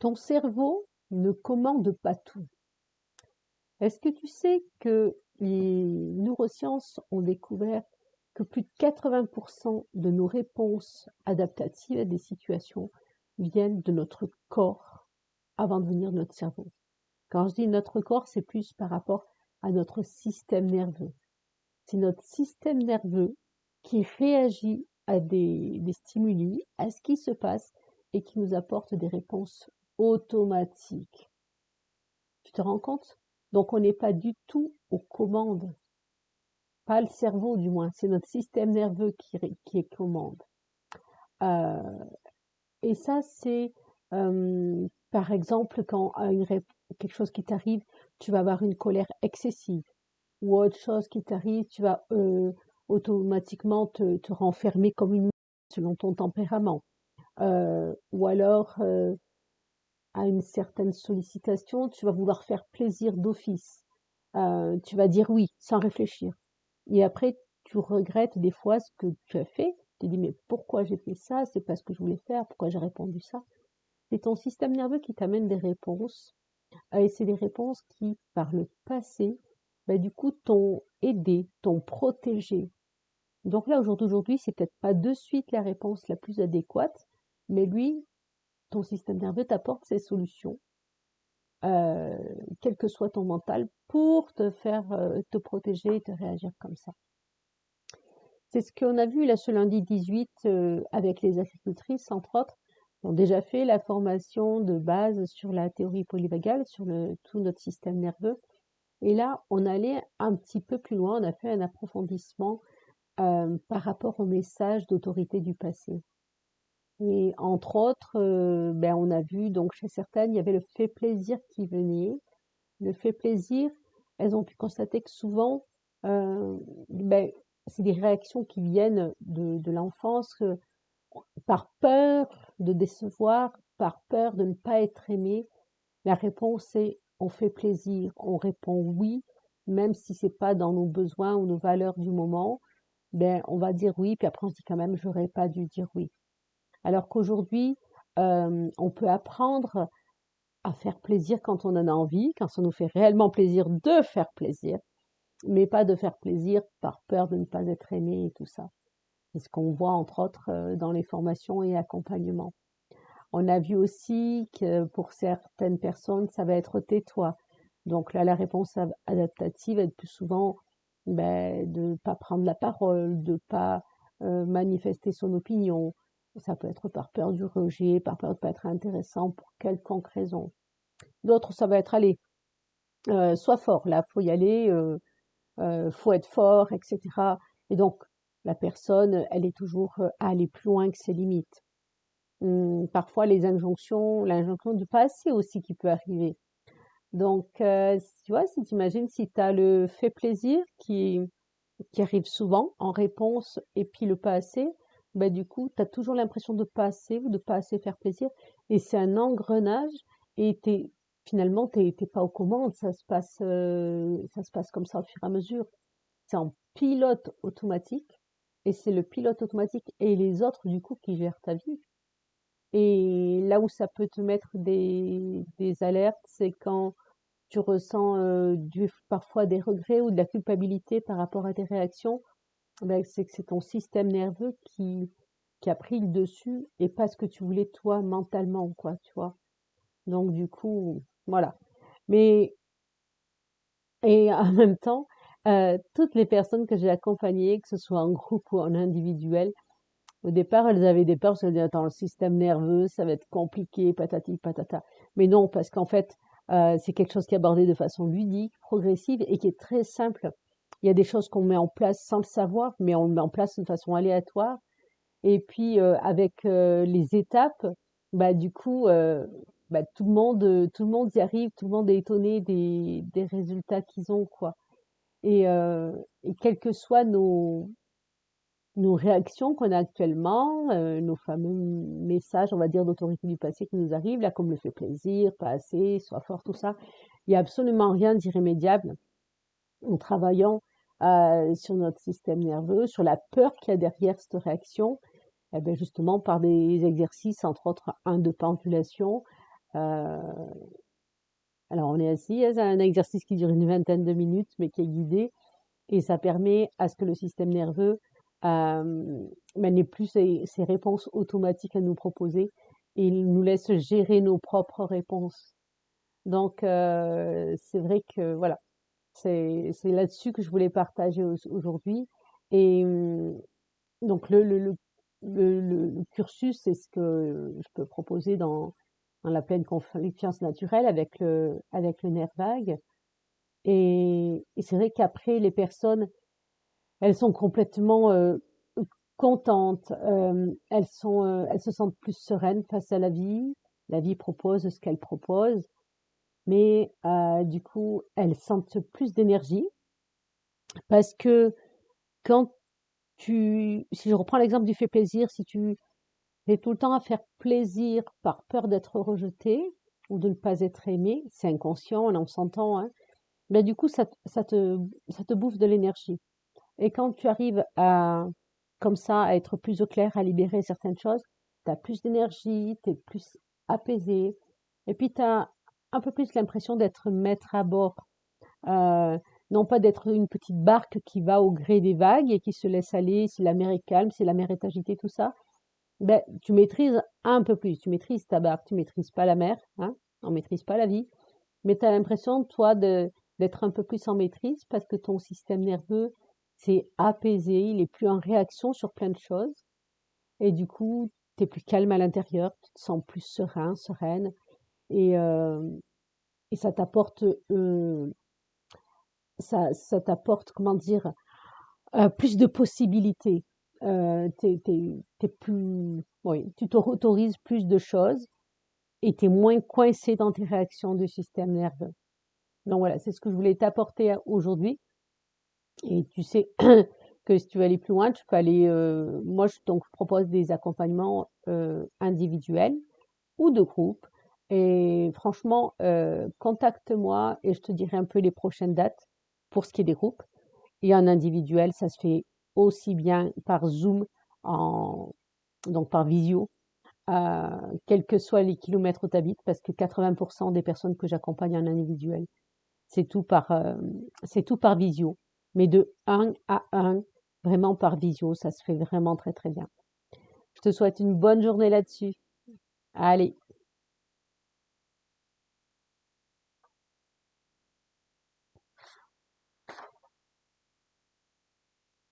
Ton cerveau ne commande pas tout. Est-ce que tu sais que les neurosciences ont découvert que plus de 80% de nos réponses adaptatives à des situations viennent de notre corps avant de venir de notre cerveau? Quand je dis notre corps, c'est plus par rapport à notre système nerveux. C'est notre système nerveux qui réagit à des stimuli, à ce qui se passe et qui nous apporte des réponses automatiques. Tu te rends compte? Donc on n'est pas du tout aux commandes, pas le cerveau du moins, c'est notre système nerveux qui est commande. Euh, et ça, c'est par exemple quand quelque chose qui t'arrive, tu vas avoir une colère excessive, ou autre chose qui t'arrive, tu vas automatiquement te renfermer comme une selon ton tempérament. Ou alors, à une certaine sollicitation, tu vas vouloir faire plaisir d'office. Tu vas dire oui sans réfléchir. Et après, tu regrettes des fois ce que tu as fait. Tu te dis mais pourquoi j'ai fait ça? C'est pas ce que je voulais faire. Pourquoi j'ai répondu ça? C'est ton système nerveux qui t'amène des réponses. Et c'est des réponses qui, par le passé, bah, du coup, t'ont aidé, t'ont protégé. Donc là, au jour d'aujourd'hui, c'est peut-être pas de suite la réponse la plus adéquate, mais lui, ton système nerveux t'apporte ses solutions, euh, quel que soit ton mental, pour te faire te protéger et te réagir comme ça. C'est ce qu'on a vu là ce lundi 18 avec les agricultrices, entre autres, qui ont déjà fait la formation de base sur la théorie polyvagale, sur tout notre système nerveux. Et là, on allait un petit peu plus loin, on a fait un approfondissement par rapport au message d'autorité du passé. Et entre autres, on a vu donc chez certaines, il y avait le fait plaisir qui venait. Le fait plaisir, elles ont pu constater que souvent, euh, ben, c'est des réactions qui viennent de l'enfance, par peur de décevoir, par peur de ne pas être aimé. La réponse est on fait plaisir, on répond oui, même si c'est pas dans nos besoins ou nos valeurs du moment, on va dire oui, puis après on se dit quand même j'aurais pas dû dire oui. Alors qu'aujourd'hui, on peut apprendre à faire plaisir quand on en a envie, quand ça nous fait réellement plaisir de faire plaisir, mais pas de faire plaisir par peur de ne pas être aimé et tout ça. C'est ce qu'on voit entre autres dans les formations et accompagnements. On a vu aussi que pour certaines personnes, ça va être tais-toi. Donc là, la réponse adaptative est plus souvent de ne pas prendre la parole, de ne pas manifester son opinion. Ça peut être par peur du rejet, par peur de ne pas être intéressant pour quelconque raison. D'autres, ça va être allez, sois fort, là, faut y aller, faut être fort, etc. Et donc, la personne, elle est toujours à aller plus loin que ses limites. Parfois, l'injonction du passé aussi qui peut arriver. Donc, tu vois, si tu imagines, si tu as le fait plaisir qui arrive souvent en réponse et puis le pas assez, du coup, tu as toujours l'impression de pas assez ou de pas assez faire plaisir. Et c'est un engrenage et finalement, t'es pas aux commandes, ça se passe comme ça au fur et à mesure. C'est en pilote automatique et c'est le pilote automatique et les autres, du coup, qui gèrent ta vie. Et là où ça peut te mettre des alertes, c'est quand tu ressens parfois des regrets ou de la culpabilité par rapport à tes réactions, c'est que c'est ton système nerveux qui a pris le dessus et pas ce que tu voulais toi mentalement, quoi, tu vois. Donc du coup, voilà. Mais, et en même temps, toutes les personnes que j'ai accompagnées, que ce soit en groupe ou en individuel, au départ, elles avaient des peurs, parce qu'elles se disaient, attends, le système nerveux, ça va être compliqué, patati patata. Mais non, parce qu'en fait, c'est quelque chose qui est abordé de façon ludique, progressive et qui est très simple. Il y a des choses qu'on met en place sans le savoir, mais on le met en place de façon aléatoire. Et puis, avec les étapes, du coup, tout le monde y arrive, tout le monde est étonné des résultats qu'ils ont, quoi. Et quels que soient nos réactions qu'on a actuellement, nos fameux messages, on va dire, d'autorité du passé qui nous arrivent, là, comme le fait plaisir, pas assez, sois fort, tout ça. Il n'y a absolument rien d'irrémédiable en travaillant sur notre système nerveux, sur la peur qu'il y a derrière cette réaction, justement par des exercices, entre autres un de pendulation, Alors on est assis, c'est un exercice qui dure une vingtaine de minutes, mais qui est guidé, et ça permet à ce que le système nerveux n'ait plus ses réponses automatiques à nous proposer, et il nous laisse gérer nos propres réponses. Donc c'est vrai que voilà, c'est là-dessus que je voulais partager aujourd'hui. Et donc le cursus, c'est ce que je peux proposer dans la pleine confiance naturelle avec le nerf vague. Et c'est vrai qu'après, les personnes, elles sont complètement contentes, elles se sentent plus sereines face à la vie. La vie propose ce qu'elle propose, mais du coup, elles sentent plus d'énergie parce que quand si je reprends l'exemple du fait plaisir, si tu es tout le temps à faire plaisir par peur d'être rejeté ou de ne pas être aimé, c'est inconscient, on s'entend, hein, ben du coup, ça te bouffe de l'énergie. Et quand tu arrives comme ça, à être plus au clair, à libérer certaines choses, tu as plus d'énergie, tu es plus apaisé, et puis tu as un peu plus l'impression d'être maître à bord. Euh, non pas d'être une petite barque qui va au gré des vagues et qui se laisse aller si la mer est calme, si la mer est agitée, tout ça. Ben, tu maîtrises un peu plus, tu maîtrises ta barque, tu maîtrises pas la mer, hein, on maîtrise pas la vie, mais tu as l'impression, toi, d'être un peu plus en maîtrise parce que ton système nerveux s'est apaisé, il est plus en réaction sur plein de choses. Et du coup, tu es plus calme à l'intérieur, tu te sens plus serein, sereine. Et, euh, et ça t'apporte, comment dire, plus de possibilités. T'es plus, oui, tu t'autorises plus de choses et tu es moins coincé dans tes réactions du système nerveux. Donc voilà, c'est ce que je voulais t'apporter aujourd'hui. Et tu sais que si tu veux aller plus loin, tu peux aller. Moi, donc, je propose des accompagnements individuels ou de groupe. Et franchement, contacte-moi et je te dirai un peu les prochaines dates pour ce qui est des groupes. Et en individuel, ça se fait aussi bien par Zoom, donc par visio, quels que soient les kilomètres où tu habites, parce que 80% des personnes que j'accompagne en individuel, c'est tout par visio. Mais de un à un, vraiment par visio, ça se fait vraiment très très bien. Je te souhaite une bonne journée là-dessus. Allez.